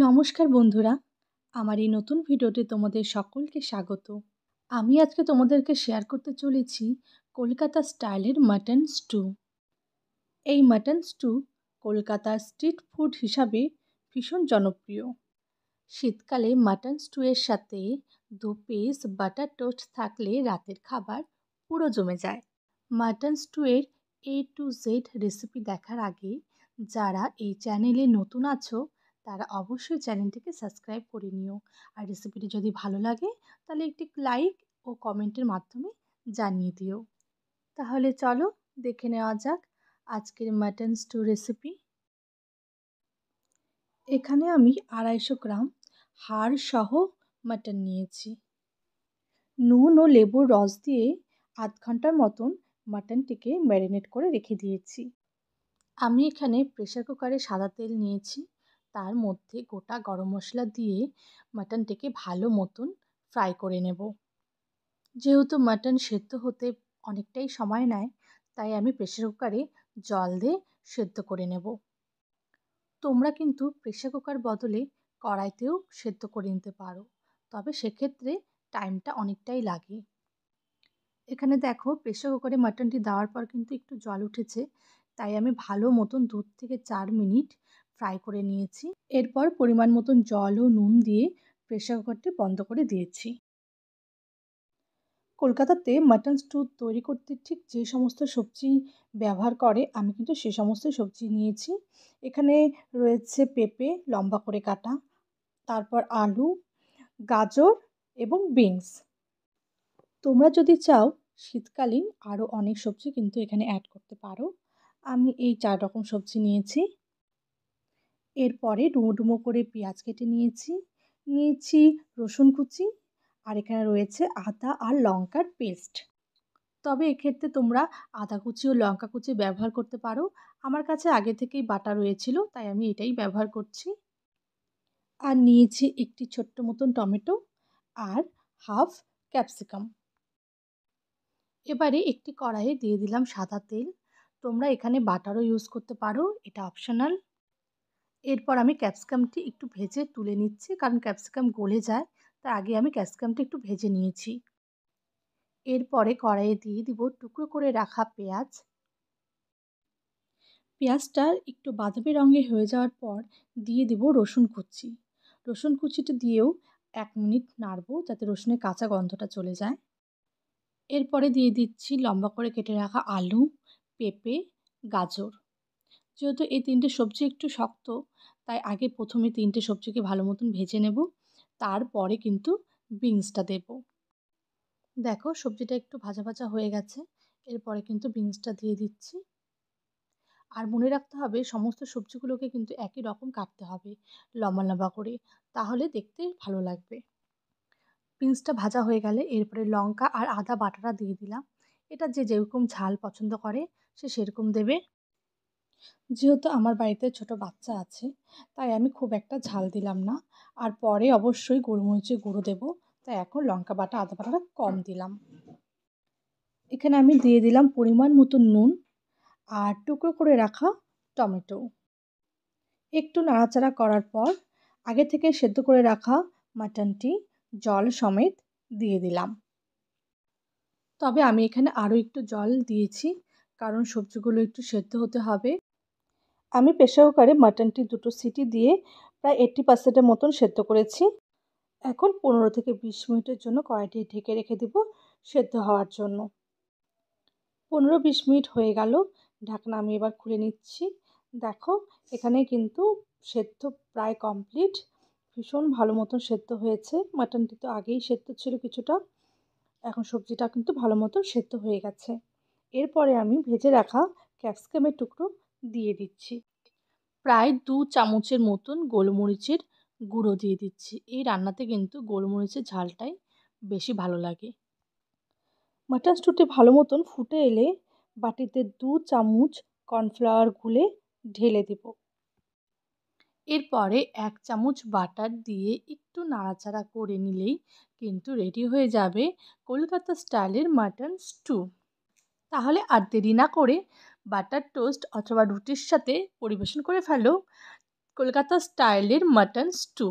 নমস্কার বন্ধুরা, আমার এই নতুন ভিডিওতে তোমাদের সকলকে স্বাগত। আমি আজকে তোমাদেরকে শেয়ার করতে চলেছি কলকাতা স্টাইলের মাটন স্টু। এই মাটন স্টু কলকাতার স্ট্রিট ফুড হিসাবে ভীষণ জনপ্রিয়। শীতকালে মাটন স্টুয়ের সাথে 2 পিস বাটার টোস্ট থাকলে রাতের খাবার পুরো জমে যায়। মাটন স্টুয়ের A to Z রেসিপি দেখার আগে যারা এই চ্যানেলে নতুন আছো তারা অবশ্যই চ্যানেলটিকে সাবস্ক্রাইব করে নিও। আর রেসিপিটি যদি ভালো লাগে তাহলে একটি লাইক ও কমেন্টের মাধ্যমে জানিয়ে দিও। তাহলে চলো দেখে নেওয়া যাক আজকের মাটন স্টু রেসিপি। এখানে আমি 250 গ্রাম হাড় সহ মাটন নিয়েছি। নুন ও লেবুর রস দিয়ে আধ ঘন্টার মতন মাটনটিকে ম্যারিনেট করে রেখে দিয়েছি। আমি এখানে প্রেসার কুকারে সাদা তেল নিয়েছি, তার মধ্যে গোটা গরম মশলা দিয়ে মাটনটিকে ভালো মতন ফ্রাই করে নেব। যেহেতু মাটন সেদ্ধ হতে অনেকটাই সময় নেয়, তাই আমি প্রেসার কুকারে জল দিয়ে সেদ্ধ করে নেব। তোমরা কিন্তু প্রেসার কুকার বদলে কড়াইতেও সেদ্ধ করে নিতে পারো, তবে সেক্ষেত্রে টাইমটা অনেকটাই লাগে। এখানে দেখো প্রেসার কুকারে মাটনটি দেওয়ার পর কিন্তু একটু জল উঠেছে, তাই আমি ভালো মতন 2 থেকে 4 মিনিট ফ্রাই করে নিয়েছি। এরপর পরিমাণ মতন জল ও নুন দিয়ে প্রেসার কুকারটি বন্ধ করে দিয়েছি। কলকাতাতে মাটন স্টু তৈরি করতে ঠিক যে সমস্ত সবজি ব্যবহার করে আমি কিন্তু সে সমস্ত সবজি নিয়েছি। এখানে রয়েছে পেঁপে লম্বা করে কাটা, তারপর আলু, গাজর এবং বিনস। তোমরা যদি চাও শীতকালীন আরও অনেক সবজি কিন্তু এখানে অ্যাড করতে পারো। আমি এই 4 রকম সবজি নিয়েছি। এরপরে ডুমো ডুমো করে পেঁয়াজ কেটে নিয়েছি রসুন কুচি, আর এখানে রয়েছে আদা আর লঙ্কার পেস্ট। তবে এক্ষেত্রে তোমরা আদা কুচি ও লঙ্কা কুচি ব্যবহার করতে পারো। আমার কাছে আগে থেকেই বাটা রয়েছিল, তাই আমি এটাই ব্যবহার করছি। আর নিয়েছি একটি ছোট্ট মতন টমেটো আর হাফ ক্যাপসিকাম। এবারে একটি কড়াইয়ে দিয়ে দিলাম সাদা তেল। তোমরা এখানে বাটারও ইউজ করতে পারো, এটা অপশনাল। এরপর আমি ক্যাপসিকামটি একটু ভেজে তুলে নিচ্ছি, কারণ ক্যাপসিকাম গলে যায়, তাই আগে আমি ক্যাপসিকামটি একটু ভেজে নিয়েছি। এরপরে কড়াইয়ে দিয়ে দিব টুকরো করে রাখা পেঁয়াজ। পেঁয়াজটা একটু বাদামি রঙের হয়ে যাওয়ার পর দিয়ে দিব রসুন কুচি। রসুন কুচিটা দিয়েও 1 মিনিট নাড়বো যাতে রসুনের কাঁচা গন্ধটা চলে যায়। এরপরে দিয়ে দিচ্ছি লম্বা করে কেটে রাখা আলু, পেঁপে, গাজর। যেহেতু এই 3টে সবজি একটু শক্ত, তাই আগে প্রথমে 3টে সবজিকে ভালো মতন ভেজে নেব, তারপরে কিন্তু বিনসটা দেব। দেখো সবজিটা একটু ভাজা ভাজা হয়ে গেছে, এরপরে কিন্তু বিনসটা দিয়ে দিচ্ছি। আর মনে রাখতে হবে সমস্ত সবজিগুলোকে কিন্তু একই রকম কাটতে হবে, লম্বা লম্বা করে, তাহলে দেখতে ভালো লাগবে। বিনসটা ভাজা হয়ে গেলে এরপরে লঙ্কা আর আদা বাটাটা দিয়ে দিলাম। এটা যে যেরকম ঝাল পছন্দ করে সে সেরকম দেবে। যেহেতু আমার বাড়িতে ছোট বাচ্চা আছে, তাই আমি খুব একটা ঝাল দিলাম না। আর পরে অবশ্যই গোলমরিচের গুঁড়ো দেবো, তাই এখন লঙ্কা বাটা আদা বাটাটা কম দিলাম। এখানে আমি দিয়ে দিলাম পরিমাণ মতো নুন আর টুকরো করে রাখা টমেটো। একটু নাড়াচাড়া করার পর আগে থেকে সেদ্ধ করে রাখা মাটনটি জল সমেত দিয়ে দিলাম। তবে আমি এখানে আরও একটু জল দিয়েছি, কারণ সবজিগুলো একটু সেদ্ধ হতে হবে। আমি প্রেসার কুকারে মাটনটি 2টো সিটি দিয়ে প্রায় 80% মতন সেদ্ধ করেছি। এখন 15 থেকে 20 মিনিটের জন্য কড়াইটি ঢেকে রেখে দেব সেদ্ধ হওয়ার জন্য। 15-20 মিনিট হয়ে গেল, ঢাকনা আমি এবার খুলে নিচ্ছি। দেখো এখানে কিন্তু সেদ্ধ প্রায় কমপ্লিট, ভীষণ ভালো মতন সেদ্ধ হয়েছে। মাটনটি তো আগেই সেদ্ধ ছিল কিছুটা, এখন সবজিটা কিন্তু ভালো মতন সেদ্ধ হয়ে গেছে। এরপরে আমি ভেজে রাখা ক্যাপসিকামের টুকরো দিয়ে দিচ্ছি। প্রায় 2 চামচের মতন গোলমরিচের গুঁড়ো দিয়ে দিচ্ছি। এই রান্নাতে কিন্তু গোলমরিচের ঝালটাই বেশি ভালো লাগে। মাটন স্টুটি ভালো মতন ফুটে এলে বাটিতে 2 চামচ কর্নফ্লাওয়ার গুলে ঢেলে দেব। এরপরে 1 চামচ বাটার দিয়ে একটু নাড়াচাড়া করে নিলেই কিন্তু রেডি হয়ে যাবে কলকাতা স্টাইলের মাটন স্টু। তাহলে আর দেরি না করে বাটার টোস্ট অথবা রুটির সাথে পরিবেশন করে ফেলো কলকাতা স্টাইলের মাটন স্টু।